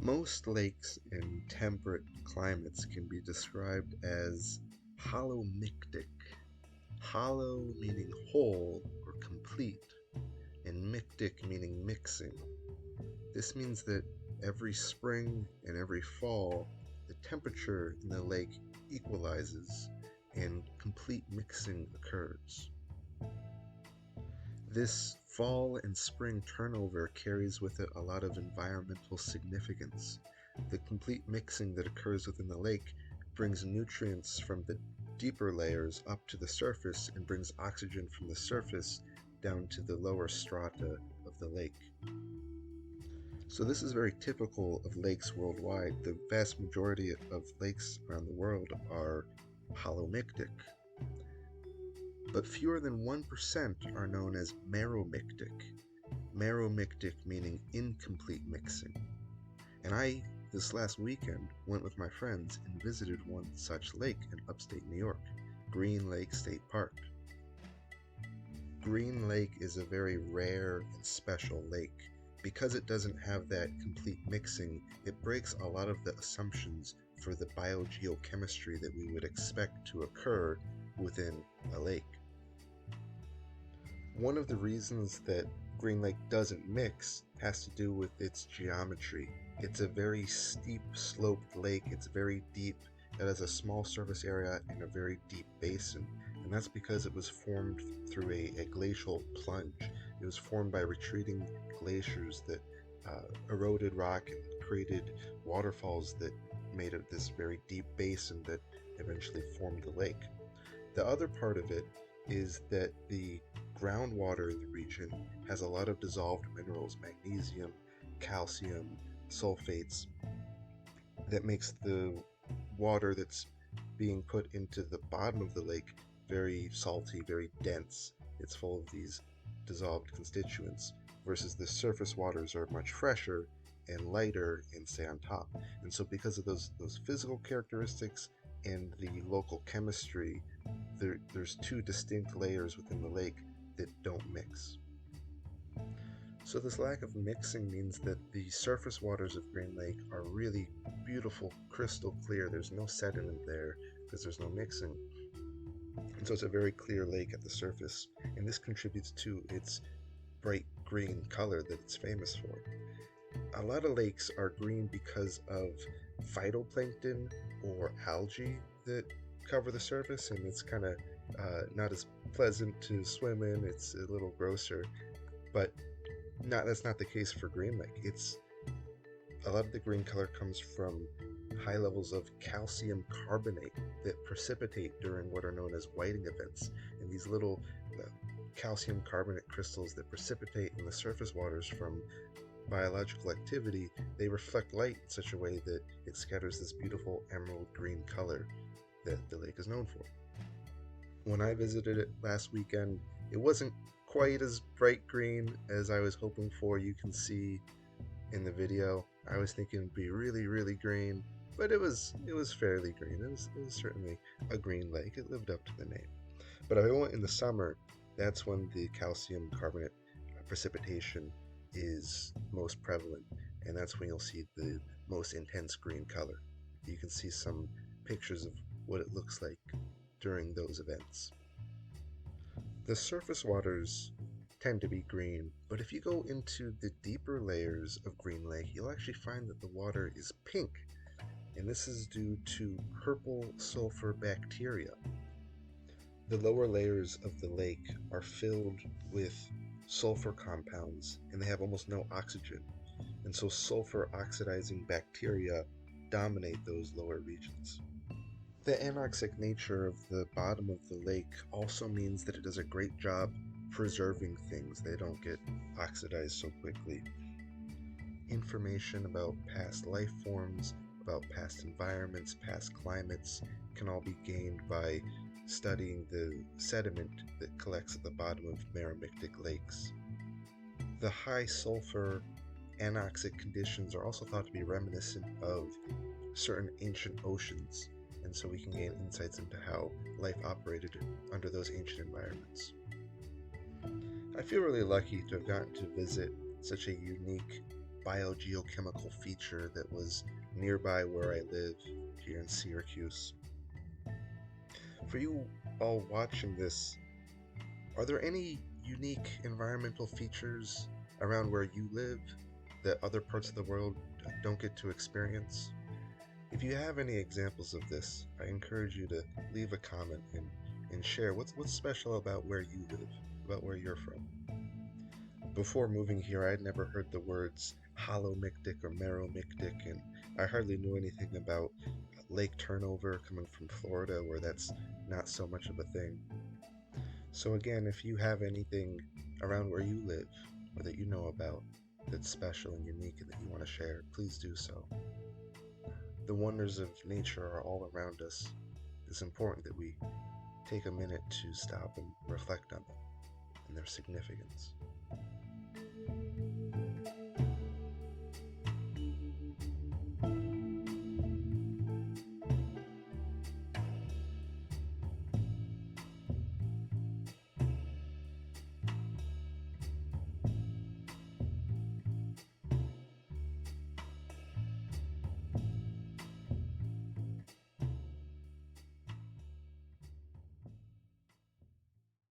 Most lakes in temperate climates can be described as holomictic. Hollow meaning whole or complete, and mictic meaning mixing. This means that every spring and every fall, the temperature in the lake equalizes and complete mixing occurs. This fall and spring turnover carries with it a lot of environmental significance. The complete mixing that occurs within the lake brings nutrients from the deeper layers up to the surface and brings oxygen from the surface down to the lower strata of the lake. So this is very typical of lakes worldwide. The vast majority of lakes around the world are holomictic, but fewer than 1% are known as meromictic. Meromictic meaning incomplete mixing. And I, this last weekend, went with my friends and visited one such lake in upstate New York, Green Lake State Park. Green Lake is a very rare and special lake. Because it doesn't have that complete mixing, it breaks a lot of the assumptions for the biogeochemistry that we would expect to occur within a lake. One of the reasons that Green Lake doesn't mix has to do with its geometry. It's a very steep sloped lake, it's very deep, it has a small surface area and a very deep basin, and that's because it was formed through a glacial plunge. It was formed by retreating glaciers that eroded rock and created waterfalls that made it this very deep basin that eventually formed the lake. The other part of it is that the groundwater in the region has a lot of dissolved minerals, magnesium, calcium, sulfates, that makes the water that's being put into the bottom of the lake very salty, very dense. It's full of these dissolved constituents, versus the surface waters are much fresher and lighter and stay on top. And so because of those physical characteristics and the local chemistry, there's two distinct layers within the lake that don't mix. So this lack of mixing means that the surface waters of Green Lake are really beautiful, crystal clear. There's no sediment there because there's no mixing. And so it's a very clear lake at the surface, and this contributes to its bright green color that it's famous for. A lot of lakes are green because of phytoplankton or algae that cover the surface, and it's kind of not as pleasant to swim in. It's a little grosser, but that's not the case for Green Lake. A lot of the green color comes from high levels of calcium carbonate that precipitate during what are known as whiting events. And these little calcium carbonate crystals that precipitate in the surface waters from biological activity, they reflect light in such a way that it scatters this beautiful emerald green color that the lake is known for. When I visited it last weekend, it wasn't quite as bright green as I was hoping for. You can see in the video, I was thinking it'd be really, really green, but it was fairly green. It was certainly a green lake. It lived up to the name. But if I went in the summer, that's when the calcium carbonate precipitation is most prevalent, and that's when you'll see the most intense green color. You can see some pictures of what it looks like during those events. The surface waters tend to be green, but if you go into the deeper layers of Green Lake, you'll actually find that the water is pink, and this is due to purple sulfur bacteria. The lower layers of the lake are filled with sulfur compounds, and they have almost no oxygen, and so sulfur oxidizing bacteria dominate those lower regions. The anoxic nature of the bottom of the lake also means that it does a great job preserving things. They don't get oxidized so quickly. Information about past life forms, about past environments, past climates can all be gained by studying the sediment that collects at the bottom of meromictic lakes. The high sulfur anoxic conditions are also thought to be reminiscent of certain ancient oceans, and so we can gain insights into how life operated under those ancient environments. I feel really lucky to have gotten to visit such a unique biogeochemical feature that was nearby where I live here in Syracuse. For you all watching this, are there any unique environmental features around where you live that other parts of the world don't get to experience? If you have any examples of this, I encourage you to leave a comment and share what's special about where you live, about where you're from. Before moving here, I'd never heard the words holomictic or meromictic, and I hardly knew anything about lake turnover coming from Florida, where that's not so much of a thing. So again, if you have anything around where you live or that you know about that's special and unique and that you want to share, please do so. The wonders of nature are all around us. It's important that we take a minute to stop and reflect on them and their significance.